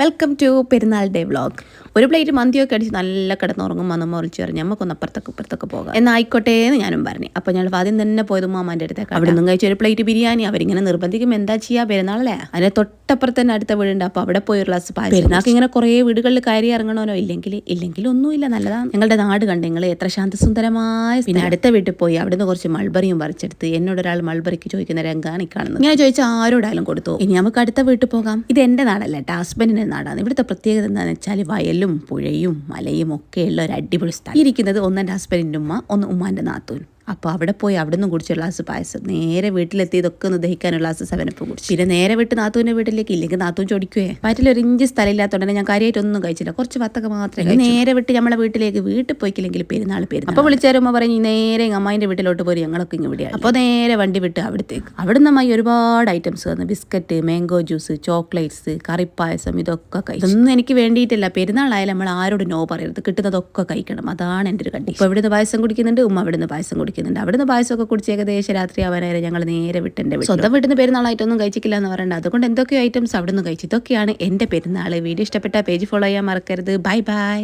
Welcome to പെരുന്നാൾ day vlog. ഒരു plate മന്തിയൊക്കെ അടിച്ച് നല്ല കിടന്നുറങ്ങും വന്ന് മുറിച്ച് പറഞ്ഞ് നമുക്കൊന്ന് അപ്പുറത്തൊക്കെ പോകാം എന്നായിക്കോട്ടെ എന്ന് ഞാനും പറഞ്ഞു. അപ്പോൾ ഞങ്ങൾ ആദ്യം തന്നെ പോയത് ഉമ്മാൻ്റെ അടുത്തേക്ക്. അവിടെ നിന്നും കഴിച്ച ഒരു പ്ലേറ്റ് ബിരിയാണി അവരിങ്ങനെ നിർബന്ധിക്കും, എന്താ ചെയ്യുക, പെരുന്നാളല്ലേ. അതിനെ തൊട്ടപ്പുറത്ത് തന്നെ അടുത്ത വീടുണ്ട്. അപ്പോൾ അവിടെ പോയി ഒരു ഗ്ലാസ് പായസം. പെരുന്നാൾക്ക് ഇങ്ങനെ കുറേ വീടുകളിൽ കയറി ഇറങ്ങണമല്ലോ, ഇല്ലെങ്കിൽ ഒന്നുമില്ല, നല്ലതാണ്. ഞങ്ങളുടെ നാട് കണ്ട് നിങ്ങൾ എത്ര ശാന്തസുന്ദരമായ. പിന്നെ അടുത്ത വീട്ടിൽ പോയി അവിടുന്ന് കുറച്ച് മൾബറിയും പറിച്ചെടുത്ത് എന്നോടൊരാൾ മൾബറിക്ക് ചോദിക്കുന്ന രംഗാണ് കാണുന്നത്. ഇങ്ങനെ ചോദിച്ചാൽ ആരോടായാലും കൊടുത്തു. ഇനി നമുക്ക് അടുത്ത വീട്ടിൽ പോകാം. ഇത് എൻ്റെ നാടല്ല കേട്ടോ, ഹസ്ബൻഡിൻ്റെ നാടാണ്. ഇവിടുത്തെ പ്രത്യേകത എന്താണെന്ന് വെച്ചാൽ വയലും പുഴയും മലയും ഒക്കെയുള്ള ഒരു അടിപൊളി സ്ഥലം. ഇരിക്കുന്നത് ഒന്ന് എൻ്റെ ഹസ്ബൻഡിൻ്റെ ഉമ്മ, ഒന്ന് ഉമ്മാൻ്റെ നാത്തൂൻ. അപ്പോൾ അവിടെ പോയി അവിടെ നിന്ന് കുടിച്ച ഗ്ലാസ് പായസം. നേരെ വീട്ടിലെത്തി ഇതൊക്കെ ഒന്ന് ദഹിക്കാനുള്ള ഗ്ലാസ് 7 കുടിച്ചു. പിന്നെ നേരെ വിട്ട് നാത്തൂൻ്റെ വീട്ടിലേക്ക്. ഇല്ലെങ്കിൽ നാത്തൂൻ ചോദിക്കുവേ. വയറ്റിലൊരു ഇഞ്ച് സ്ഥലം ഇല്ലാത്തതുകൊണ്ട് ഞാൻ കാര്യമായിട്ടൊന്നും കഴിച്ചില്ല, കുറച്ച് വത്തക്ക മാത്രമേ. നേരെ വിട്ട് നമ്മളെ വീട്ടിൽ പോയിക്കില്ലെങ്കിൽ പെരുന്നാൾ. അപ്പോൾ വിളിച്ചാരുമ്പോൾ പറഞ്ഞ് നേരെ അമ്മായിൻ്റെ വീട്ടിലോട്ട് പോയി, ഞങ്ങളൊക്കെ ഇങ്ങ് ഇവിടെയാണ്. അപ്പോൾ നേരെ വണ്ടി വിട്ട് അവിടത്തേക്ക്. അവിടെ നിന്ന് അമ്മായി ഒരുപാട് ഐറ്റംസ് വന്നു. ബിസ്ക്കറ്റ്, മാംഗോ ജ്യൂസ്, ചോക്ലേറ്റ്സ്, കറിപ്പായസം, ഇതൊക്കെ കഴിച്ചു. ഇതൊന്നും എനിക്ക് വേണ്ടിയിട്ടില്ല. പെരുന്നാളായാലും നമ്മൾ ആരോട് നോ പറയരുത്, കിട്ടുന്നതൊക്കെ കഴിക്കണം. അതാണ് എൻ്റെ ഒരു കണ്ടി. ഇപ്പോൾ ഇവിടുന്ന് പായസം കുടിക്കുന്നുണ്ട്, ഉമ്മ അവിടുന്ന് പായസം കുടിക്കുന്നുണ്ട്. അവിടുന്ന് പായസമൊക്കെ കുടിച്ച് ഏകദേശം രാത്രി ആവാനായി ഞങ്ങൾ നേരെ വിട്ടെൻ്റെ സ്വന്തം വീട്ടിൽ നിന്ന് പെരുന്നാളായിട്ടൊന്നും കഴിച്ചിട്ടില്ല എന്ന് പറയണ്ട. അതുകൊണ്ട് എന്തൊക്കെയോ ഐറ്റംസ് അവിടെ നിന്ന് കഴിച്ചു. ഇതൊക്കെയാണ് എൻ്റെ പെരുന്നാൾ. വീഡിയോ ഇഷ്ടപ്പെട്ട പേജ് ഫോളോ ചെയ്യാൻ മറക്കരുത്. Bye bye.